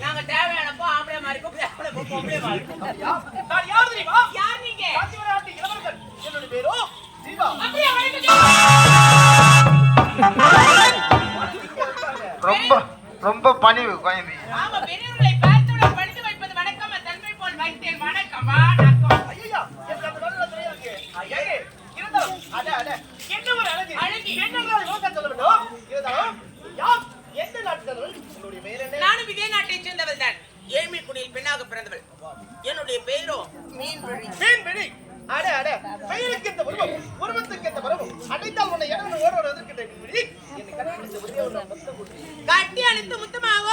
நாங்க தேவையானப்போ ஆம்பளை மாதிரி பொம்பளை மாதிரி என்னோட பேரோ ரொம்ப ரொம்ப பணிவு கோயம்பி. ஆமா, பெரியவர்களை பார்த்துடன் படித்து வைப்பது வணக்கம். தன்மை போல் வைத்தேன் வணக்கம். ஐயா, எனக்கு அந்த நல்ல தெரியாது. ஐயே, இருந்தாலும் என்ன ஒரு அழகு. அழகு என்னங்களால் யோசனை சொல்ல வேண்டும். இருந்தாலும் யார் எந்த நாட்டுக்காரர்கள்? உங்களுடைய பெயர் என்ன? நானும் இதே நாட்டைச் சேர்ந்தவள் தான். ஏழ்மை குடியில் பெண்ணாக பிறந்தவள். என்னுடைய பெயரோ மீன்விழி. மீன்விழி. பெயருக்கு இந்த உருவம், உருவத்துக்கு இந்த பருவம். அடைத்தால் உன்னை இடம் ஓட எதிர்க்கின்ற மீன்விழி. என்னை கட்டி ஒரே ஒரு முத்தம் கொடு. கட்டி அணைத்து முத்தமாக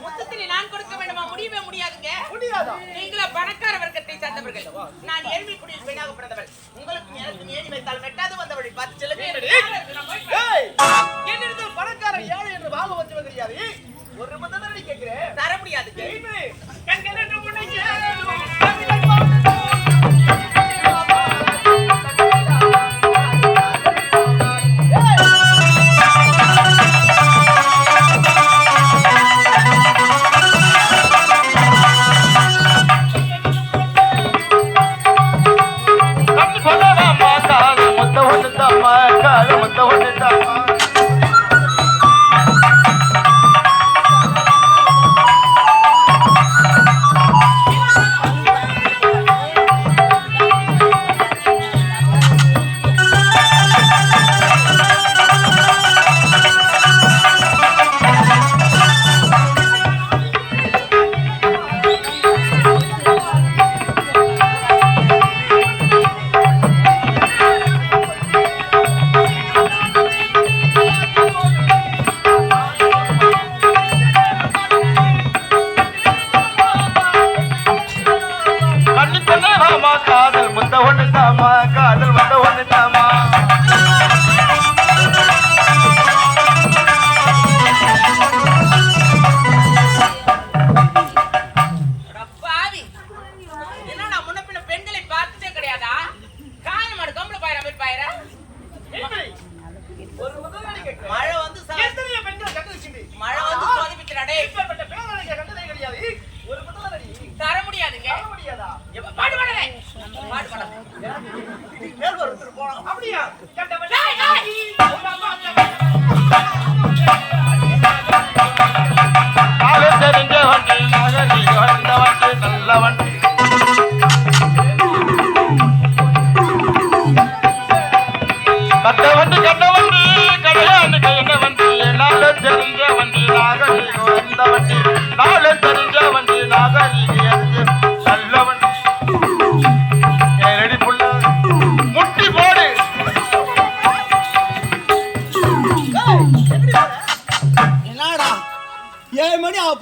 முத்தத்தினை நான் கொடுக்க வேண்டுமா? முடியவே முடியாதுங்க. முடியாதா? நீங்களா பணக்கார வர்க்கத்தை சார்ந்தவர்கள், நான் ஏழ்மை குடியில் பெண்ணாக பிறந்தவள். உங்களுக்கு எனக்கு ஏணி வைத்தால் மெட்டாது வந்தவளை பார்த்து செல்லுங்க. என்னிடத்தில் பணக்கார ஏழை என்று வாங்க வச்சுவது தெரியாது. ஒரு முதலடி கேட்கிறேன், தர முடியாது.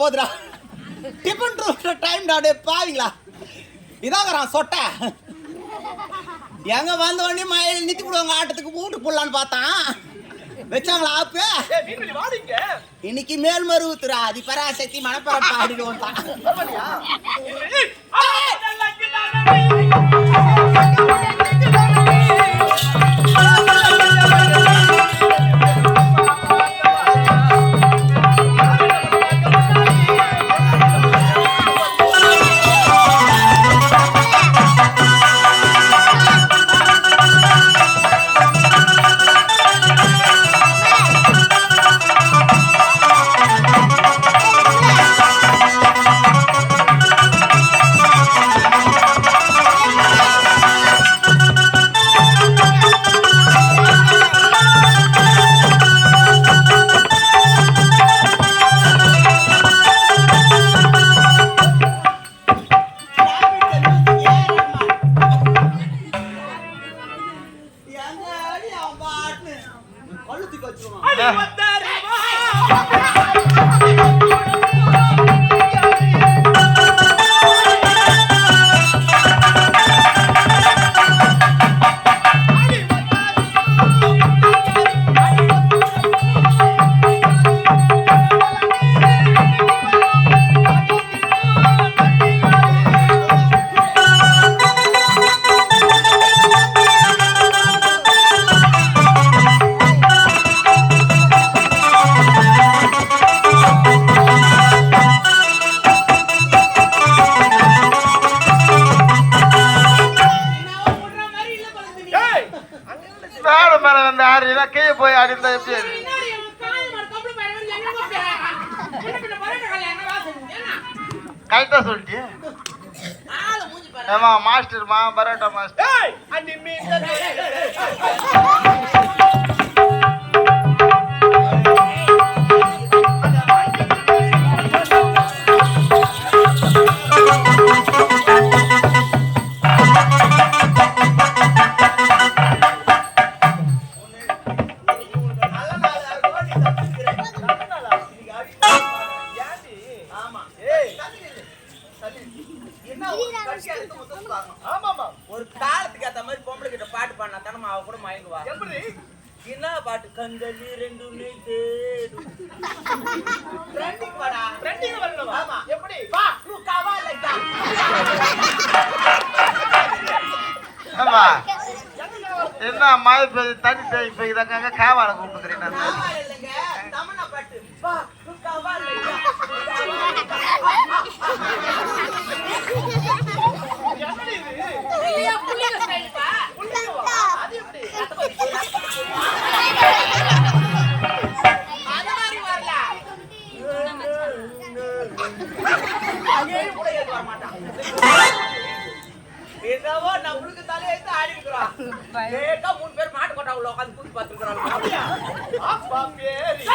போதுடா டிபன் டைம் டாடே பாவீங்களா இதாங்கறான் சொட்ட எங்க வந்த உடனே மயில நித்தி போடுவாங்க ஆட்டத்துக்கு வீட்டு போடலான்னு பார்த்தான் வச்சாங்களா ஆப்பு இன்னைக்கு மேல்மரு ஊத்துறா அது பராசக்தி மனப்பரப்பா ஆடிடுவோம் தான் மேல மேல வந்து ஆடுறீங்கன்னா கீழே போய் ஆடி இருந்தா எப்படி அது? கரெக்டா சொல்லிட்டியே. ஏமா மாஸ்டர்மா பரோட்டா மாஸ்டர். ஒரு காலத்துக்கு ஏத்த மாதிரி பொம்பளை கிட்ட பாட்டு பாடினா தானே அவ கூட மயங்குவா. எப்படி என்ன பாட்டு? கண்களி ரெண்டு தேடு ட்ரெண்டிங் பாடா. ட்ரெண்டிங் வரணும். ஆமா. எப்படி வா யூ கவா லைக் தட். ஆமா என்ன மழை பெய்யுது தண்ணி தேங்கி போய்தாங்க காவால கூப்பிட்டுக்கிறேன் நான். கவா இல்லைங்க தமிழ்ல பாட்டு. வா யூ கவா லைக் தட். என்னவோ நம்மளுக்கு தலையெழுத்து ஆடி இருக்கிறோம். கேட்டா 3 பேர் மாட்டு கொட்டா உள்ள உட்காந்து கூட்டி பார்த்துருக்காங்க. அப்பா பேரி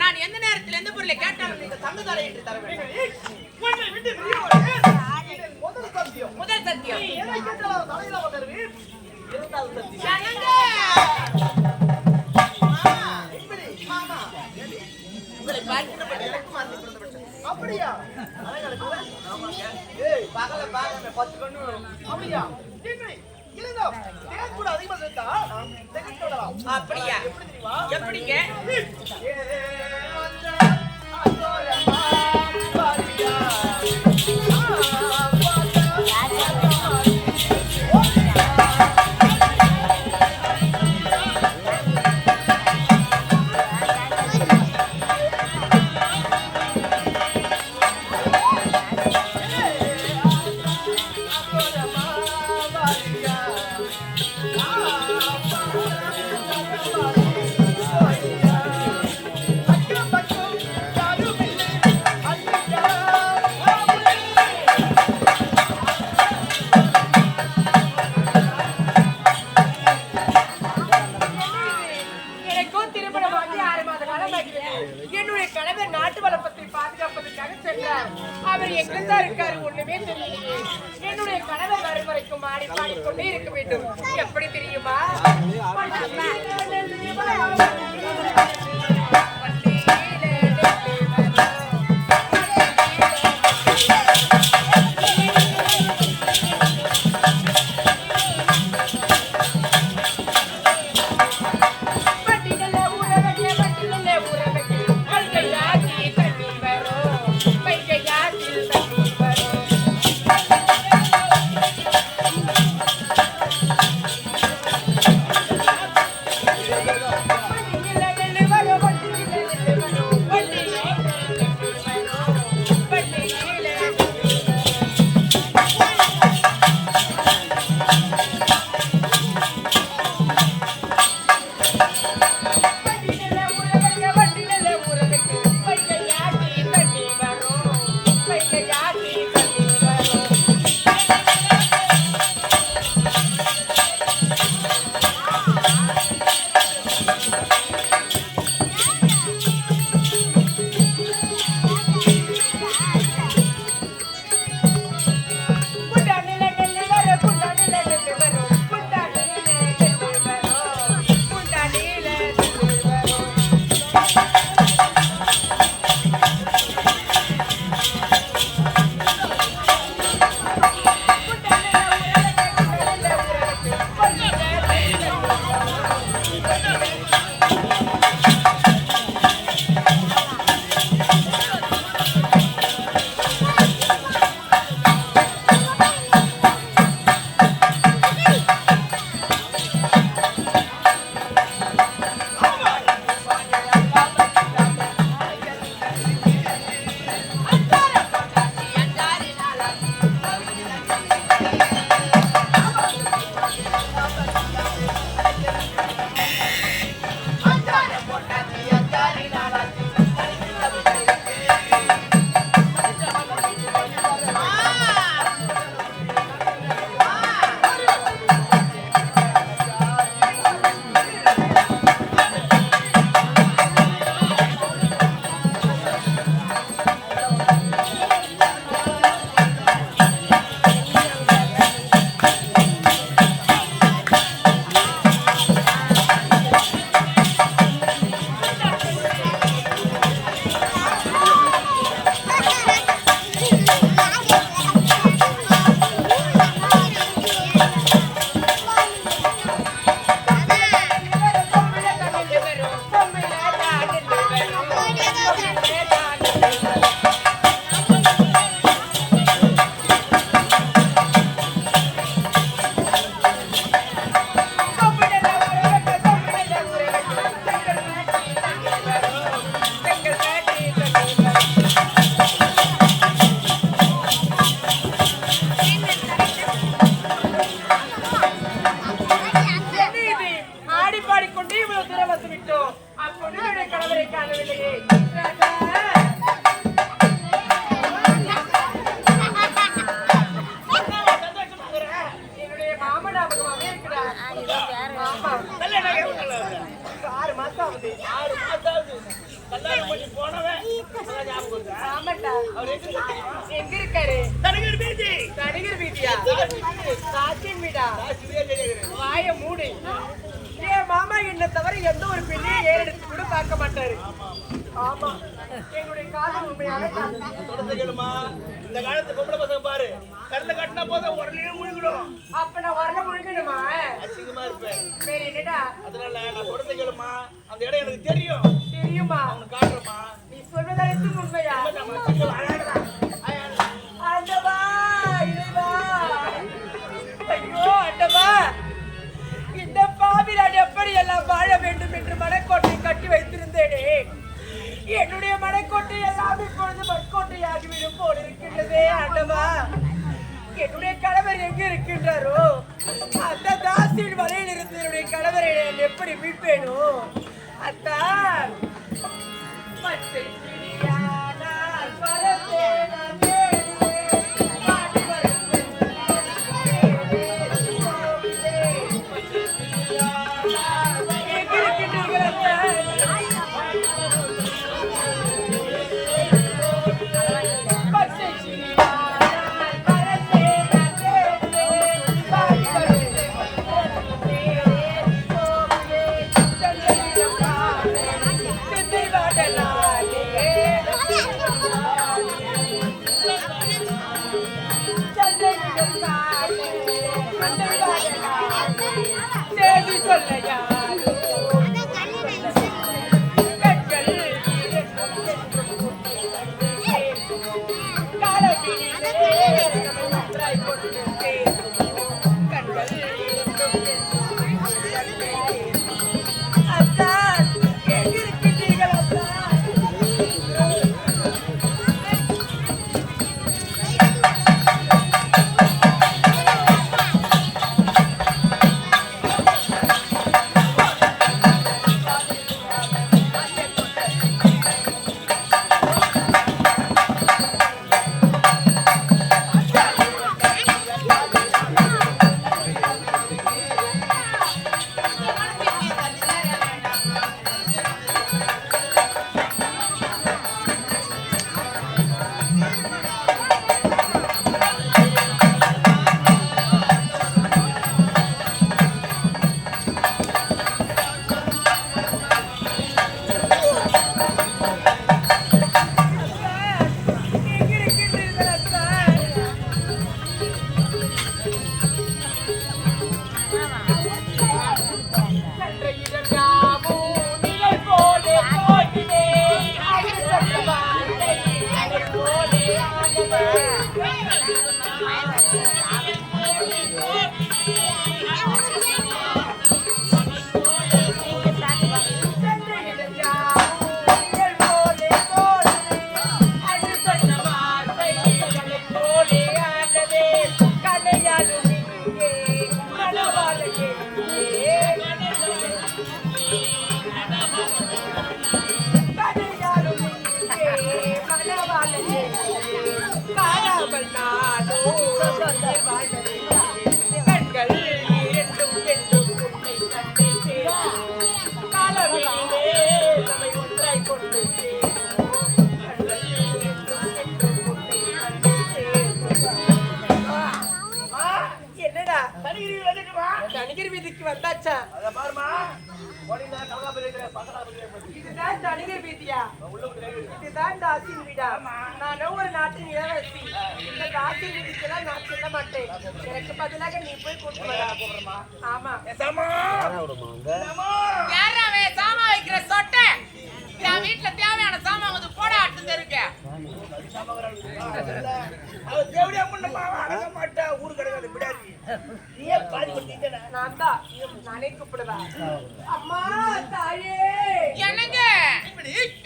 நான் எந்த நேரத்தில் எந்த பொருளை கேட்டாலும் நீங்க தங்குதலை என்று தர வேண்டும். முதல் சத்தியம். இரண்டாவது சத்தியம். உங்களை அப்படியா? பகல பாருங்க 10 கண்ணு வரும். அப்படியா? அப்படியா? எப்படிங்க? பாடி பாடிக்கொண்டு இவ்வளவு தூரம் வந்து விட்டோம். அப்பொழுது என்னுடைய கணவரை காணவில்லையே. என்னுடைய மாமன் ஞாபகமாவே இருக்கிறார். 6 மாசம் ஆகுது. 6 மாசம் ஆகுது. கல்யாணம் பண்ணி போனவன் ஞாபகம் இருக்கா? ஆமாட்டா. அவர் எங்க இருக்காரு? தனிகர் வீதி. தனிகர் வீதியா? சாட்சியின் வீடா? வாய மூடு. என் மாமா என்ன தவிர எந்த ஒரு பெண்ணையும் ஏறெடுத்து கூட பார்க்க மாட்டாரு. ஆமா, எங்களுடைய காதல் உண்மையான கேளுமா. இந்த காலத்து பொம்பளை பசங்க பாரு, கருத்தை கட்டினா போதும் உடனே முழுகிடும். அப்ப நான் வரல முழுகணுமா? அசிங்கமா இருப்பேன். சரி என்னடா? அதனால நான் சொல்றதை கேளுமா. அந்த இடம் எனக்கு தெரியும். தெரியுமா? அவனுக்கு காட்டுறமா. நீ சொல்வதற்கு உண்மையா? ஆண்டவா, இறைவா, ஐயோ ஆண்டவா, இந்த பாவி நான் எப்படி எல்லாம் வாழ வேண்டும் என்று மனக்கோட்டை கட்டி வைத்திருந்தேனே. என்னுடைய மனக்கோட்டை எல்லாம் இப்பொழுது மண்கோட்டையாகிவிடும் போல் இருக்கின்றதே. ஆண்டவா, என்னுடைய கணவர் எங்க இருக்கின்றாரோ அந்த தாசியின் வலையில் இருந்து என்னுடைய கணவரை நான் எப்படி மீட்பேனோ? அத்தான் பச்சை கிளியானால் பறந்தேன் தனிகர் வீதிக்கு வந்தாச்சா? இதுதான் தனிகர் வீதியா? இதுதான் தாசின் வீடா? நான் ஒரு நாட்டின் இளவரசி. இந்த தாசின் வீதிக்கெல்லாம் நான் செல்ல மாட்டேன். எனக்கு பதிலாக நீ போய் கூட்டு வர. ஆமா. சாமா வைக்கிற சொட்டை என் வீட்டுல தேவையான சாமான் வந்து போட ஆட்டு தெருக்க நானே கூப்பிடுவேன். அம்மா தாயே, என்னங்க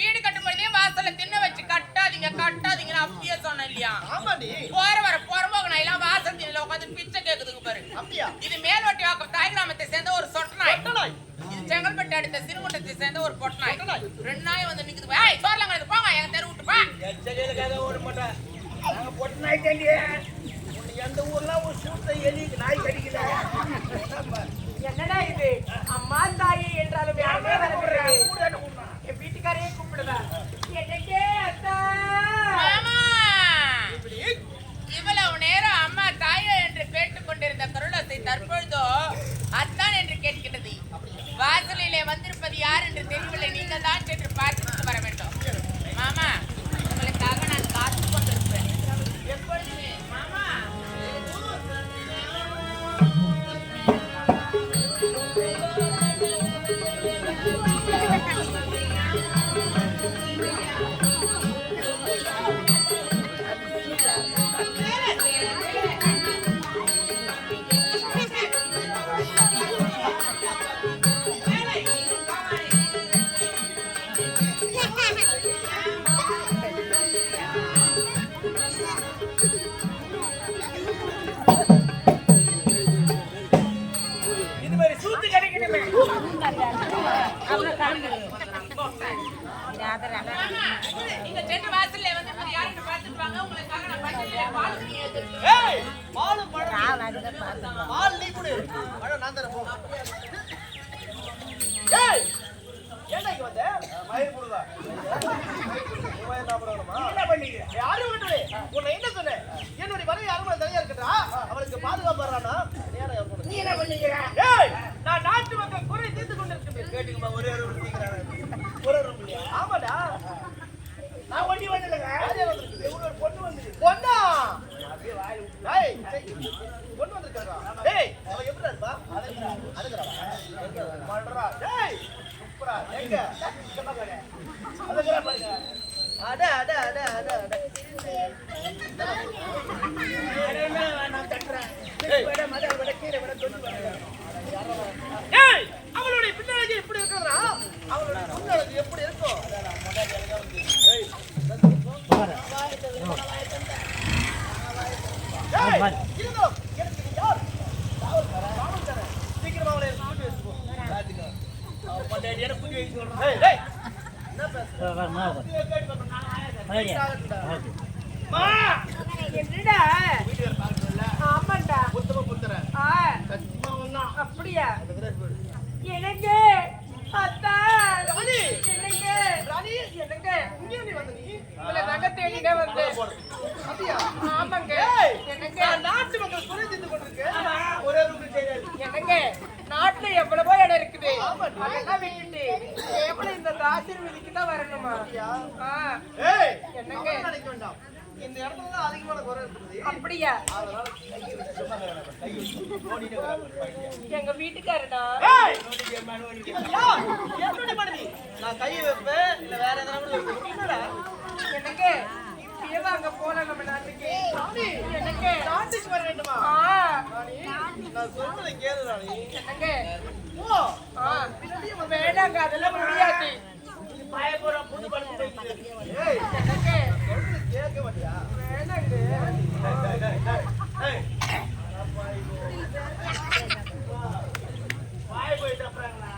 வீடு கட்டும் போதே வாசல்ல தின்ன வச்சு கட்டாதீங்க கட்டாதீங்கன்னு அப்படியே சொன்னேன் இல்லையா? போற வர போறம்போக நான் எல்லாம் வாசல் தின்ன உட்காந்து பிச்சை கேக்குதுங்க பாரு. இது மேல்வட்டி வாக்கம் தாய் கிராமத்தை சேர்ந்த ஒரு சொட்டனாய். ஒரு பொட்டநாய் 2 நாய் வந்து நிக்குது. ஏய் சோறலாம் கிடையாது போங்க எங்க தெரு விட்டு பா. எச்சலையிலக்காக ஓட மாட்டேன். நாங்க பொட்டு நாய் தாண்டி. உன்னை எந்த ஊர்லாம் ஒரு சூத்த எலி நாய் கடிக்கல. என்னடா இது அம்மா தாயே என்றாலும் யாருமே வரப்படுறாங்க. என் வீட்டுக்காரையே கூப்பிடுதா என்னக்கே அத்தா மாமா இவ்வளவு நேரம் அம்மா தாயே என்று கேட்டுக்கொண்டிருந்த கருணாசை தற்பொழுதோ அத்தான் என்று கேட்கிறது. வாசலிலே வந்திருப்பது யார் என்று தெரியவில்லை. நீங்கள் தான் சென்று பார்த்துட்டு வர வேண்டும். மாமா உங்களுக்காக நான் காத்து கொண்டிருப்பேன். எப்பொழுது மாமா இது மாதிரி சூத்து கிடைக்கணுமே. நீங்க சென்று வாசல்ல வந்திருப்பது யார் என்று பார்த்துட்டு வாங்க. உங்களுக்காக நான் பச்சையிலே பால் குடி எடுத்துட்டு ஏய் பாலும் பழம். பால் நீ குடு. பழம் நான் தரேன் போ. ஏய் என்ன இங்க வந்த? மயிர் புடுதா. மயிர் சாப்பிடணுமா? என்ன பண்ணீங்க? யாரு விட்டுவே? உன்னை என்ன சொன்னேன்? என்னுடைய மனைவி அருமை தனியா இருக்கட்டா? அவளுக்கு பாதுகாப்பு வரானா? நீ என்ன பண்ணீங்க? ஏய் நான் நாட்டு மக்கள் குறை தீர்த்து கொண்டிருக்கிறேன். கேட்டுக்குமா ஒரே ஒரு தீங்கறானே. ஒரு ரூம்லயா? ஆமாடா. நான் ஒண்டி வந்தலங்க. யாரே வந்திருக்கு? ஒரு பொண்ணு வந்திருக்கு. பொண்ணா? அப்படியே வாய் விட்டு. டேய் பொண்ணு வந்திருக்காங்க. டேய் அவ எப்படி இருப்பா? அதுங்கறா. மண்டரா. டேய் சூப்பரா. எங்க? சொன்னகடே. அதுங்கறா பாருங்க. அட அட அட அட அட. அரேனா நான் கட்டறேன். விட மத விட கீழ விட தொட்டு பாருங்க. டேய் அவளுடைய பின்னழகு எப்படி இருக்குறா? அவளுடைய முன்னழகு எப்படி இருக்கும்? ஏய் பாரு. ஏய் இருடோ எனக்கு யார்? ராமன் தர. சீக்கிரமா அவளை கூட்டி வெச்சுக்கோ. ராஜிகா. அவ பண்டையற கூட்டி வெச்சு சொல்றேன். ஏய் டேய் என்ன பேசுற? மா என்னடா வீடியோ பார்க்கறல. ஆமாண்டா புத்தம புத்தற. சத்தியமா ஒண்ணா. அப்படியா எனக்கு அத்தா ராணி எனக்கு ராணி எனக்கு இங்க நீ வந்த நீ? உங்களை நகை தேடினே வந்து அப்படியா? ஆமாங்க ஏய் எனக்கு நான் நாட்டு மக்கள் குறை தீர்த்து கொண்டிருக்கேன். ஒரே ரூம்ல தெரியாது. எனக்கு நாட்டுல எவ்வளவோ இடம் இருக்குது ஆமாடி. அதெல்லாம் விட்டுட்டு கேவலம் இந்த ஆசீர்வதிக்கு தான் வரணுமா ஏய் என்னங்க? என்ன நினைக்க வேண்டாம். இந்த இடத்துல தான் அதிகமான குறை இருக்குது. அப்படியா அதனால கையை வச்சு சும்மா கிடக்கணும். கையை வச்சு ஓடிட்டே கிடக்கணும். எங்க வீட்டுக்காரனா ஏய் இவன் யார்? என்னுடைய மனைவி. நான் கையை வைப்பேன் இல்ல வேற எதனா கூட வைப்பேன். என்னடா? எனக்கு இப்பயே அங்க போலாம் நம்ம நாட்டுக்கு ராணி எனக்கு நாட்டுக்கு வர வேண்டுமா? ராணி நான் சொல்றதை கேளு ராணி. எனக்கு ஓ வேண்டாங்க அதெல்லாம் முடியாது பயபுற புது படம் போயிட்டு. ஏய் எனக்கு சொல்றதை கேட்க மாட்டியா? வேண்டாங்க ஏய் பாய் போயிட்டு அப்புறங்களா?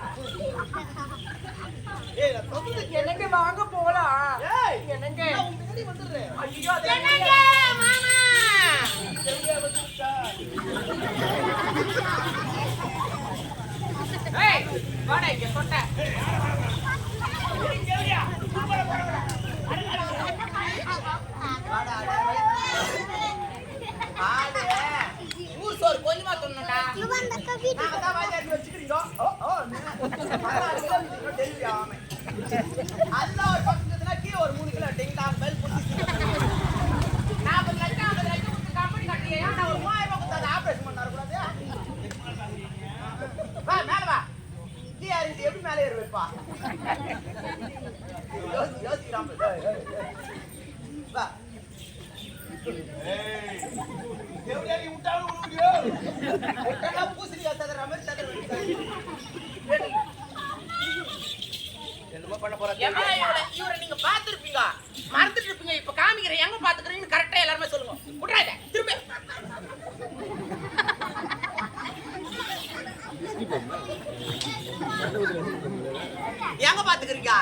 ஏய் நான் சொல்றதை எனக்கு வாங்க போலாம் ஏய் எனக்கு நான் உன் பின்னாடி வந்துடுறேன். ஐயோ அது என்னங்க மாமா தெரியா வந்துட்டா. ஏய் வாடா இங்க சொட்ட ஊர் சோறு கொஞ்சமா தின்னுடா. நாங்க தான் வாய் வச்சுக்கிறீங்க. அதுதான் ஒரு பக்கத்துனா கீழே ஒரு 3 கிலோ டிங் டாங் பெல் புடிச்சு 40 லட்சம் 50 லட்சம் கொடுத்து கம்பெனி கட்டியா நான் ஒரு 3000 ரூபாய் கொடுத்து ஆபரேஷன் பண்ணாரு கூடாது. வா மேல வா. நீ யாரு இது எப்படி மேலே ஏறி வைப்பா? யோசிக்கிறான். வா. ஏய். எவ்வளவு நீ விட்டாலும் விட முடியும். விட்டா பூசணியா ததற மாதிரி ததற வைக்கிறாங்க. என்னமா பண்ண போறா? இவரை நீங்க பாத்துருப்பீங்க மறந்துட்டு இருப்பீங்க. இப்ப காமிக்கிறேன் எங்க பாத்துக்கிறீங்கன்னு கரெக்டா எல்லாருமே சொல்லுங்க. விட்றாத திருப்பி எங்க பாத்துக்கிறீங்க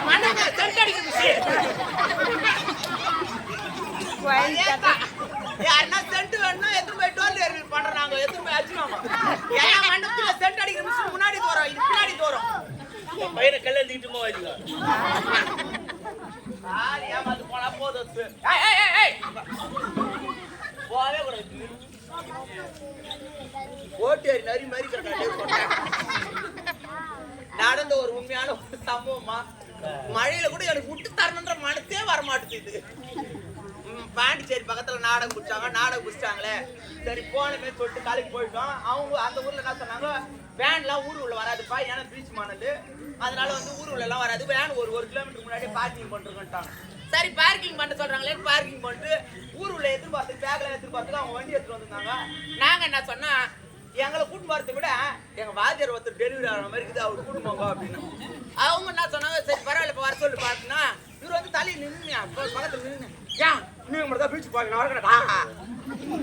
மண்ணுக்கு சென்ட் அடிக்கிற மிஷின் யாருன்னா சென்ட் வேணும்னா எத்தனை போய் டோல் ஏறில் பண்றாங்க எத்தனை போய் அடிச்சுவாங்க ஏன்னா மண்ணுக்குள்ள சென்ட் அடிக்கிற மிஷின் முன்னாடி தோறும் இது பின்னாடி தோறும் பையனை கல்ல எழுதிட்டு போவாங்க ஏமாந்து போனா போதும் போவே கூடாது ஓட்டேரி நரி மாதிரி நடந்த ஒரு உண்மையான ஒரு சம்பவமா மழையில கூட எனக்கு விட்டு தரணுன்ற மனசே வரமாட்டேது பாண்டிச்சேரி பக்கத்துல நாடகம் குடிச்சாங்களே சரி போனமே சொல்லிட்டு காலைக்கு போயிட்டோம் அவங்க அந்த ஊர்ல என்ன சொன்னாங்க வேன்லாம் ஊர் உள்ள வராதுப்பா ஏன்னா பீச் மானது அதனால வந்து ஊர் உள்ள எல்லாம் வராது வேன் ஒரு கிலோமீட்டர் முன்னாடி பார்க்கிங் பண்ணிருக்கோன்ட்டாங்க சரி பார்க்கிங் பண்ண சொல்றாங்களே பார்க்கிங் பண்ணிட்டு ஊர் உள்ள எதிர்பார்த்து பேக்ல எதிர்பார்த்து அவங்க வண்டி எடுத்துட்டு வந்திருந்தாங்க நாங்க என்ன சொன்னா எங்களை கூட்டு வரத்தை விட எங்க வாத்தியார் ஒருத்தர் டெலிவரி ஆகிற மாதிரி இருக்குது அவர் கூட்டு போங்க அப்படின்னு அவங்க என்ன சொன்னாங்க சரி பரவாயில்ல இப்ப வர சொல்லி பார்த்தீங்கன்னா இவர் வந்து தலையை நின்னுயா பக்கத்துல நின்று ஏன் நீங்க மட்டும் தான் பீச்சு பாக்க வரக்கடா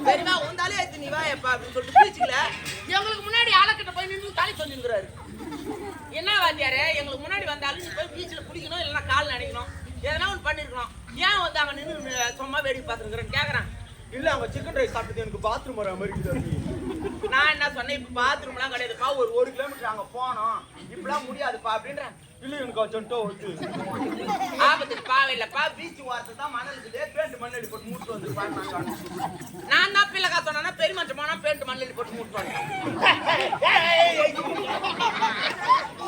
சரிமா உன் தலையை எடுத்து நீ வா எப்பா அப்படின்னு சொல்லிட்டு பீச்சுக்கல எங்களுக்கு முன்னாடி ஆளக்கிட்ட போய் நின்று தலை சொல்லிருக்கிறாரு என்ன வாத்தியாரு எங்களுக்கு முன்னாடி வந்தாலும் போய் பீச்சில் குளிக்கணும் இல்லைன்னா கால் நினைக்கணும் எதனா ஒன்று பண்ணிருக்கணும் ஏன் வந்து அவங்க நின்று சும்மா வேடிக்கை பார்த்துருக்குறேன்னு கேட்குறான் இல்ல அவங்க சிக்கன் ரைஸ் சாப்பிட்டது எனக்கு பாத்ரூம் வர மாதிரி இருக்குது நான் என்ன சொன்னேன் இப்ப பாத்ரூம்லாம் கிடையாதுப்பா ஒரு கிலோமீட்டர் அங்க போனோம் இப்பெல்லாம் முடியாதுப்பா அப்படின்றேன் இல்ல எனக்கு சொன்ட்டோ வந்து ஆபத்துக்கு பாவை இல்லப்பா பீச் வாரத்தை தான் மணல் இருக்குது பேண்ட் மண்ணடி போட்டு மூட்டு வந்துருப்பா நான் தான் பிள்ளைக்கா சொன்னா பெரிய மஞ்சள் போனா பேண்ட் மண்ணடி போட்டு மூட்டு வந்தேன்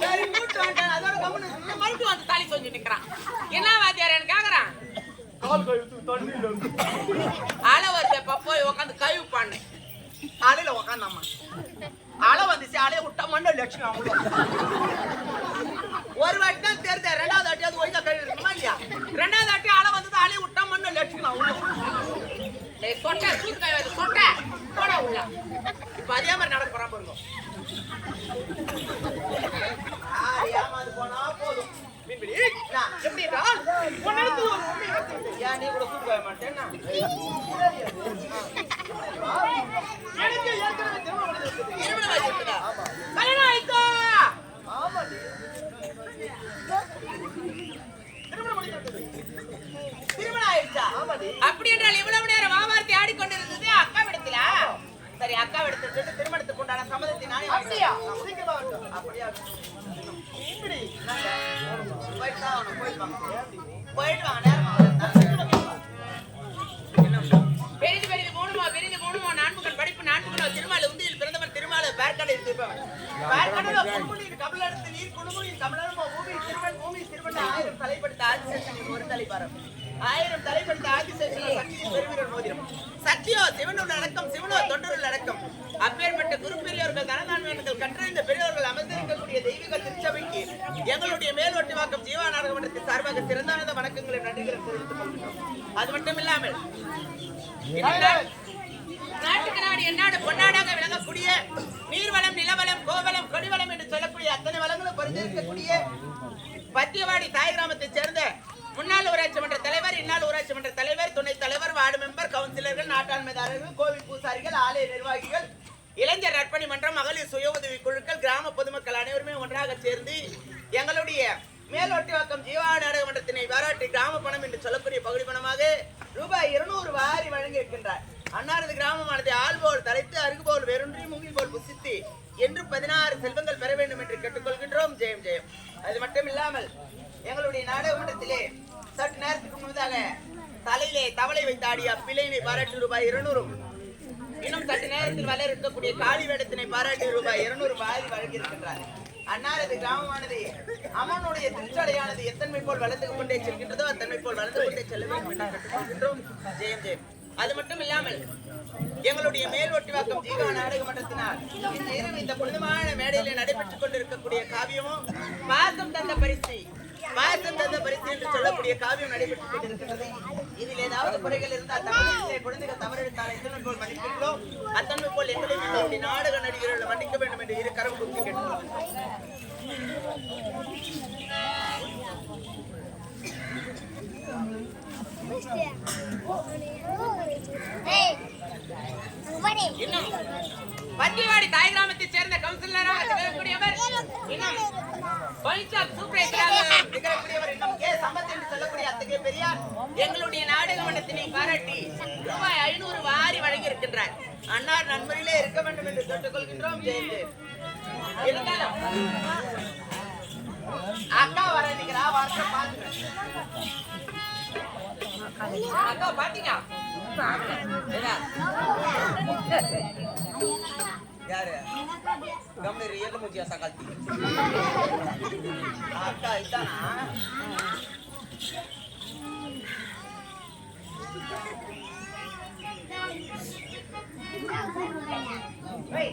சரி மூட்டு வந்துட்டேன் அதோட கம்மனு மறுபடியும் வந்து தாலி கொஞ்சம் நிக்கிறான் என்ன வாத்தியாரன்னு கேக்குறான் அலை வருதப்பா போய் உட்காந்து கழுவு பண்ணேன் அலையில உக்காந்தாம்மா அலை வந்துச்சு அலைய விட்டா மண்ண லட்சுமி அவங்க ஒரு வாட்டி தான் தெரிஞ்ச ரெண்டாவது வாட்டி அது ஒழுங்கா கழுவி இருக்குமா இல்லையா ரெண்டாவது வாட்டி அலை வந்தது அலைய விட்டா மண்ண லட்சுமி அவங்க சொட்ட சூட்டு கழுவாது சொட்ட போட உள்ள இப்ப அதே மாதிரி நடக்க போறா பாருங்க ஏமாந்து போனா போதும் எப்படி ஏன் நீ கூட கூட்டு போக மாட்டேன்னா அப்படி என்றால் இவ்வளவு நேரம் வாவார்த்தை ஆடிக்கொண்டிருந்தது அக்கா விடத்துல சரி அக்கா விடத்து திருமணத்துக்கு உண்டான சம்மதத்தை நானே அப்படியா அப்படியா போயிட்டு வாங்க பெரிது பெரிது மூணுமா நான்குகள் படிப்பு நான்குகள் திருமால உந்தியில் பிறந்தவன் திருமால பேர்கடை இருப்பவன் கபல் எடுத்து நீர் குடும்பம் தமிழர் பூமி திருவன் 1000 தலைப்படுத்த ஆதிசேஷன் ஒரு தலைப்பாரம் 1000 தலைப்படுத்த ஆதிசேஷன் பெருவீரர் மோதிரம் சத்தியோ சிவனுள்ள அடக்கம் சிவனோ தொண்டருள் அடக்கம் அப்பேற்பட்ட குரு பெரியவர்கள் தனதான்மையர்கள் கற்றறிந்த பெரியவர்கள் அமர்ந்திருக்கக்கூடிய தெய்வீக திருச்சபைக்கு எங்களுடைய மேல்வட்டி வாக்கம் ஜீவா நாடக மன்றத்தின் சார்பாக சிறந்தானந்த வணக்கங்களை நன்றிகளை தெரிவித்துக் கொள்கிறோம் அது மட்டும் இல்லாமல் நாட்டுக்கு நாடு என்னாடு பொன்னாடாக விளங்கக்கூடிய நீர்வளம் நிலவளம் கோவளம் கொடிவளம் என்று சொல்லக்கூடிய அத்தனை வளங்களும் பரிந்துரைக்கக்கூடிய பத்தியவாடி தாய் கிராமத்தை சேர்ந்த முன்னாள் ஊராட்சி மன்ற தலைவர் இந்நாள் ஊராட்சி மன்ற தலைவர் துணைத் தலைவர் வார்டு மெம்பர் கவுன்சிலர்கள் நாட்டாண்மைதாரர்கள் கோவில் பூசாரிகள் ஆலய நிர்வாகிகள் இளைஞர் நற்பணி மன்றம் மகளிர் சுய உதவி குழுக்கள் கிராம பொதுமக்கள் அனைவருமே ஒன்றாக சேர்ந்து எங்களுடைய மேலொட்டிவாக்கம் ஜீவா நாடக மன்றத்தினை பாராட்டி கிராம பணம் என்று சொல்லக்கூடிய பகுதி பணமாக ரூபாய் 200 வாரி வழங்கி இருக்கின்றார். அன்னாரது கிராமமானது ஆள்போல் தலைத்து அருகுபோல் வேறொன்றி மூங்கில் போல் புசித்து என்று 16 செல்வங்கள் பெற வேண்டும் என்று கேட்டுக்கொள்கின்றோம். ஜெயம் ஜெயம். அது மட்டும் இல்லாமல் எங்களுடைய நாடக மன்றத்திலே சற்று நேரத்துக்கு முன்னதாக தலையிலே தவளை வைத்தாடிய பிள்ளையினை பாராட்டி ரூபாய் 200 இன்னும் சற்று நேரத்தில் வளர இருக்கக்கூடிய காளி வேடத்தினை பாராட்டி ரூபாய் 200 வாரி வழங்கி இருக்கின்றார். அன்னாரது கிராமமானது அம்மனுடைய திருச்சடையானது எத்தன்மை போல் வளர்ந்து கொண்டே செல்கின்றதோ அத்தன்மை போல் வளர்ந்து கொண்டே செல்ல வேண்டும் என்று கேட்டுக்கொள்கின்றோம். ஜெயம் ஜெயம். அது மட்டும் இல்லாமல் எங்களுடைய மேல்வட்டிவாக்கம் ஜீவா நாடக மன்றத்தினால் இந்த இரவு இந்த புனிதமான மேடையிலே நடைபெற்றுக் கொண்டிருக்கக்கூடிய காவியமும் பாசம் தந்த பரிசு என்று சொல்லக்கூடிய காவியம் நடைபெற்றுக் கொண்டிருக்கிறது. இதில் ஏதாவது குறைகள் இருந்தால் தமிழிலே குழந்தைகள் தவறெடுத்தால் எத்தனை போல் மன்னிக்கிறோம் அத்தன்மை போல் எங்களையும் எங்களுடைய நாடக நடிகர்கள் மன்னிக்க வேண்டும் என்று இரு கரம் கொடுத்து கேட்கிறோம். இன்னும் பத்தியவாடி தாய் கிராமத்தை சேர்ந்த கவுன்சிலராக திகழக்கூடியவர் இன்னும் பஞ்சாப் சூப்பரேட்டராக திகழக்கூடியவர் இன்னும் கே சம்பத் என்று சொல்லக்கூடிய அத்தகைய பெரியார் எங்களுடைய நாடக மன்றத்தினை பாராட்டி ரூபாய் 500 வாரி வழங்கி இருக்கின்றார். அன்னார் நன்முறையிலே இருக்க வேண்டும் என்று கேட்டுக்கொள்கின்றோம். ஜெயந்தி இருந்தாலும் அக்கா வர நிக்கிறா, வார்த்தை பாத்துக்கிறேன். அக்கா பாத்தீங்க யாரு கம்பெனி ரியல் முஜியா சகால்த்தி அக்கா இதானா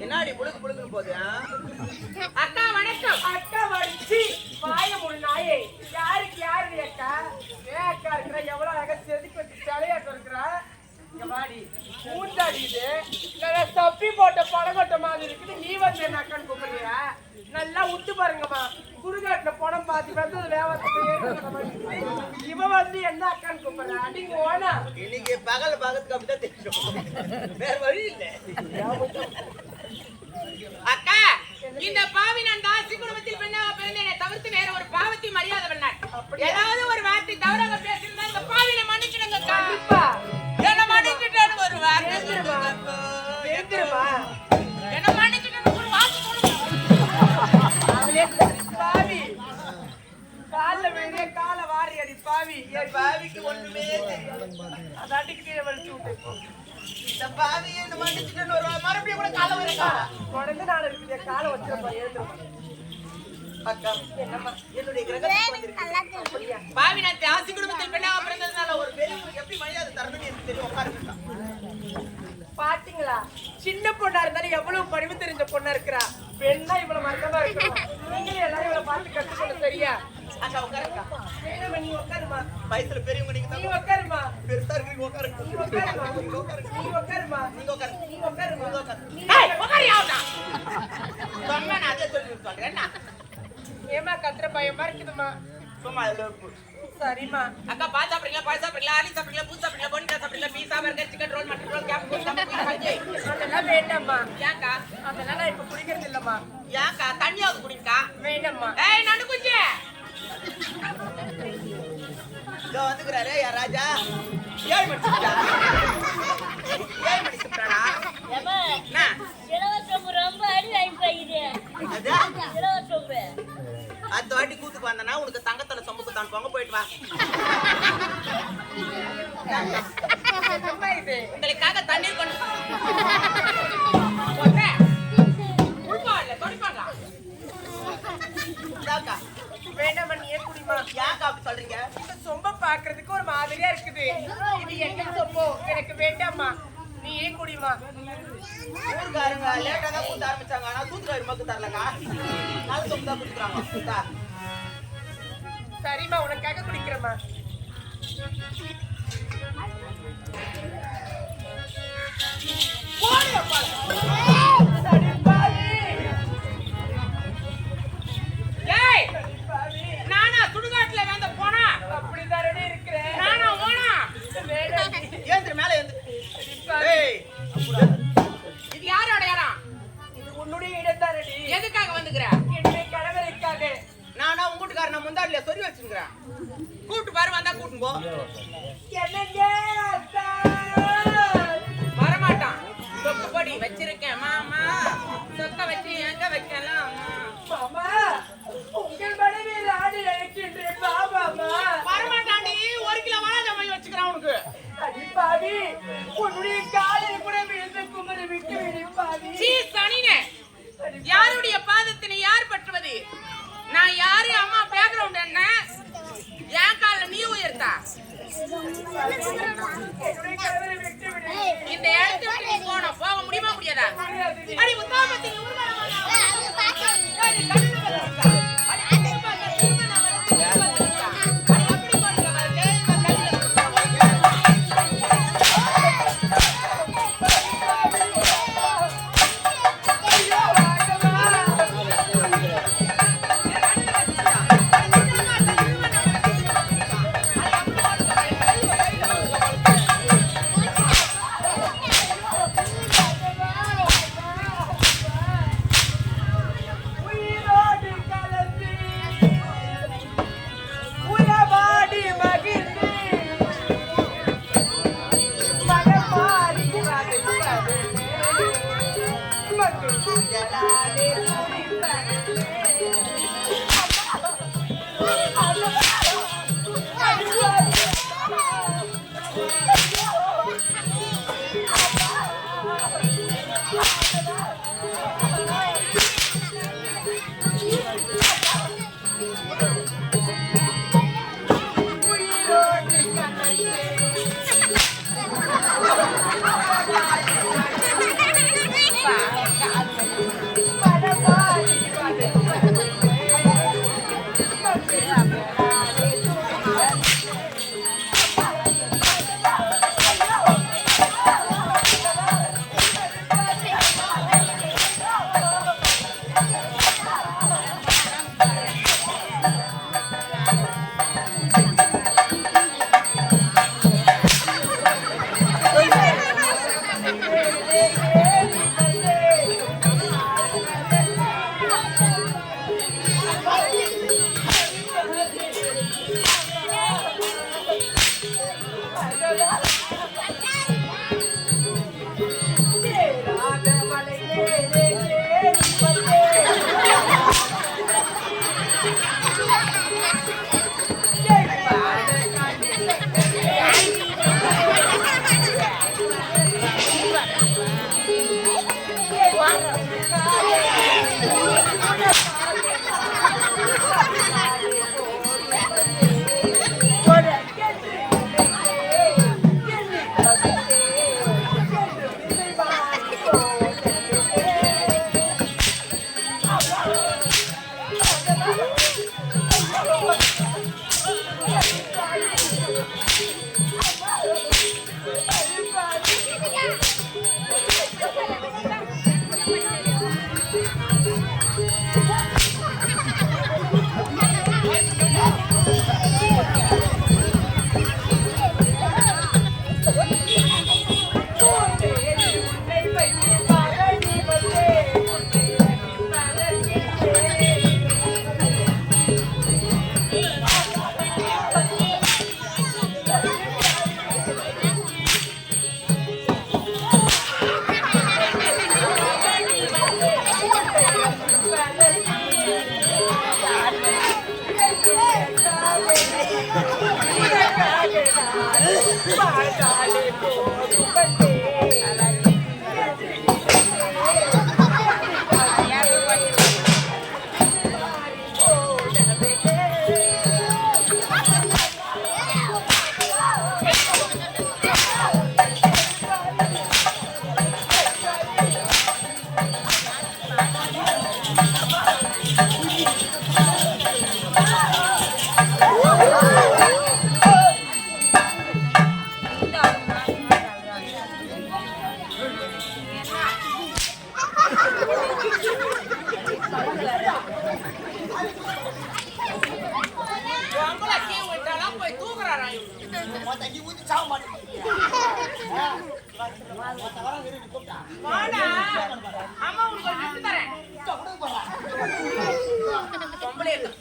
என்னாடி புழுக்கு புழுக்குன்னு போகுது? அக்கா வணக்கம். அக்கா வடிச்சு வாய முடி நாயே. யாருக்கு யாரு அக்கா? அக்கா இருக்கிற எவ்வளவு அழகா செதுக்கி வச்சு தலையாட்டு இருக்கிறா. இங்க வாடி மூண்டாடி இது தப்பி போட்ட படகொட்ட மாதிரி இருக்குது. நீ வந்து என்ன அக்கான்னு கூப்பிடுறியா? நல்லா விட்டு பாருங்கம்மா. குடுகாட்டுல படம் பார்த்து வந்து இவ வந்து என்ன அக்கான்னு கூப்பிடுற? அடிங்க ஓனா இன்னைக்கு பகல் பாகத்துக்கு அப்படிதான் தெரியும். வேற வழி இல்லை. அக்கா இந்த பாவி நான் தாசி குடும்பத்தில் பெண்ணாக பிறந்தேனே தவிர்த்து வேற ஒரு பாவத்தை மரியாதை பண்ணார். ஏதாவது ஒரு வார்த்தை தவறாக பேசியிருந்தா இந்த பாவினை மன்னிச்சிடுங்க அக்கா. என்ன மன்னிச்சிட்டேன்னு ஒரு வார்த்தை தெரிஞ்சிருமா? என்ன மன்னிச்சிட்டேன்னு ஒரு வார்த்தை சொல்லுங்க. பாவி கால வெளியே கால வாரி அடி பாவி. என் பாவிக்கு ஒண்ணுமே தெரியாது. அதாட்டிக்கு கீழே வலிச்சு விட்டு இந்த பாவி என்ன மன்னிச்சுட்டு ஒரு மறுபடியும் கூட காலம் இருக்கா? தொடர்ந்து நான் இருக்கிற காலை வச்சிருப்பா. எழுந்துருமா அக்கா என்னம்மா என்னுடைய கிரகத்துக்கு வந்திருக்கு. பாவி நான் தாசி குடும்பத்தில் பெண்ணாக பிறந்ததுனால ஒரு பெரியவங்களுக்கு எப்படி மரியாதை தரணும்னு எனக்கு தெரியும். உட்காருங்க. பாத்தீங்களா? சின்ன பொண்ணா இருந்தாலும் எவ்வளவு பணிவு தெரிஞ்ச பொண்ணா இருக்கிறா. பெண்ணா இவ்வளவு மறக்கமா இருக்கா. நீங்களே எல்லாரும் இவ்வளவு பார்த்து கற்றுக்கொள்ள சரியா? அக்கா உட்காருங்க. வேணுமா நீ உட்காருமா. வயசுல பெரியவங்க நீங்க நீ உட்காருமா. பெருசா இருக்கு நீங்க உட்காருங்க. நீ உட்காருமா. நீங்க உட்காருங்க. நீ உட்காருமா. நீங்க உட்காருங்க. நீ உட்காருமா. நீங்க உட்காருங்க. ஏய் உட்காரியாவுடா. சொன்னா நான் அதே சொல்றேன். என்ன ஏமா கத்துற பயமா இருக்குதுமா. சும்மா இதுல சரிம்மா. அக்கா பால் சாப்பிடுறீங்களா, பால் சாப்பிடுறீங்களா, ஆலி சாப்பிடுறீங்களா, பூ சாப்பிடுறீங்களா, போனிக்கா சாப்பிடுறீங்களா, pizza burger chicken roll mutton roll கேப் ரோல் சம்பு பஞ்சு அதெல்லாம் வேண்டாம்மா. ஏன்க்கா அதெல்லாம் நான் இப்ப குடிக்கிறது இல்லம்மா. ஏன்க்கா தண்ணியாவது குடிங்கக்கா. வேண்டாம்மா. ஏய் நண்டு குஞ்சு இதோ வந்துக்கிறாரு யார் ராஜா. 7 மணி சுத்தா. 7 மணி சுத்தாடா. என்ன? அடுத்த வாட்டி கூத்துக்கு வந்தனா உனக்கு தங்கத்துல சொம்புக்கு தான் பொங்க போயிட்டு வா. என்னம்மா இது? உங்களுக்காக தண்ணீர் கொண்டு தொடிப்பாங்க. இதாக்கா. வேண்டாம்மா நீயே குடிமா. யாக்கா அப்படி சொல்றீங்க? இந்த சொம்ப பாக்குறதுக்கு ஒரு மாதிரியா இருக்குது. இது என்ன சொம்போ? எனக்கு வேண்டாம்மா. நீயே குடிமா. ஊருக்காரங்க லேட்டா தான் கூத்த ஆரம்பிச்சாங்க. ஆனா கூத்துக்காரி மக்கு தரலக்கா. நல்ல சொம்பு தான் குடுக்குறாங்க. சரிம்மா உனக்காக குடிக்கிறேம்மா. ஏய் நானா சுடுகாட்டுல வந்து போனா அப்படிதான் ரெடி இருக்கிறேன். நானா ஓனா வேண்டாம். ஏந்திர மேல ஏந்து. ஏய் இது யாரோட இடம்? இது உன்னுடைய இடம் தான் ரெடி. எதுக்காக வந்துக்கிற? என்னுடைய கணவருக்காக. நானா உங்க வீட்டுக்காரன முந்தாடில சொல்லி வச்சிருக்கிறேன். கூட்டு பாரு வந்தா கூட்டு போ. என்னங்க அத்தா? வரமாட்டான். சொக்கு பொடி வச்சிருக்கேன் மாமா. சொக்க வச்சு எங்க வைக்கலாம் மாமா உங்கள் மனைவி ராணி அழைக்கின்றேன் பாபாமா. வரமாட்டாண்டி. 1 கிலோ வாழைப்பழம் வச்சுக்கிறான் உனக்கு. அடிப்பாவி உன்னுடைய காலில் கூட விழுந்து குமரி விட்டு விடுப்பாவி. சீ சனினே. யாருடைய பாதத்தினை யார் பற்றுவது? நான் யாரு? அம்மா பேக்ரவுண்ட் என்ன? என் கால நீ உயர்த்தா? என்னுடைய கணவரை விட்டு விடு. இந்த இடத்தை விட்டு நீ போகணும். போக முடியுமா முடியாதா? அடி உத்தாமத்தின்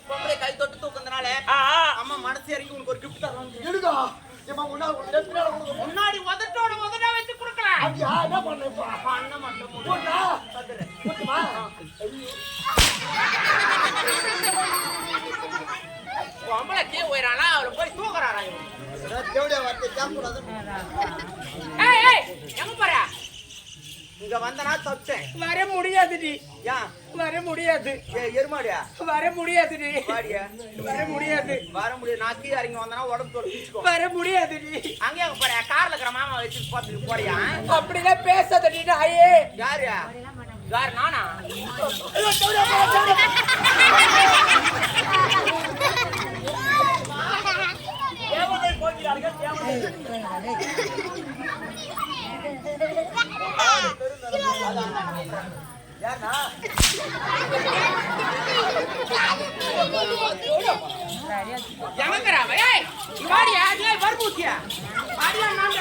பொம்பளை கை தொட்டு தூக்குறதுனால அம்மா மனசு இறங்கி உனக்கு ஒரு கிஃப்ட் தரணும். எடுக்கா ஏமா முன்னாடி உதட்டோட உதட்டா வச்சு கொடுக்கலாம். அப்படியா என்ன பண்ணப்பா பண்ண மாட்டோம். போடா வந்துடுறேன். போட்டுமா பொம்பளை கீழே போயிடறானா அவளை போய் தூக்குறாரா இவன். தேவடியா வார்த்தை கேட்கக்கூடாது. எங்க போற? இங்க வந்தனா தப்பிச்சேன். வர முடியாதுடி, ஏன் வர முடியாது, எருமாடியா வர முடியாதுடி, வாடியா வர முடியாது, வர முடியும். நான் கீழே இறங்கி வந்தனா உடம்பு தோல் பிடிச்சுக்கோ. வர முடியாதுடி. அங்கே எங்க போற? கார்ல இருக்கிற மாமா வச்சு பார்த்துட்டு போறியா? அப்படிலாம் பேசாதடி நாயே. யாரு யாரு? நானா? தேவதை போகிறார்கள். எங்கடா? வாடியா, வர்பூசியா? வாடியா நான்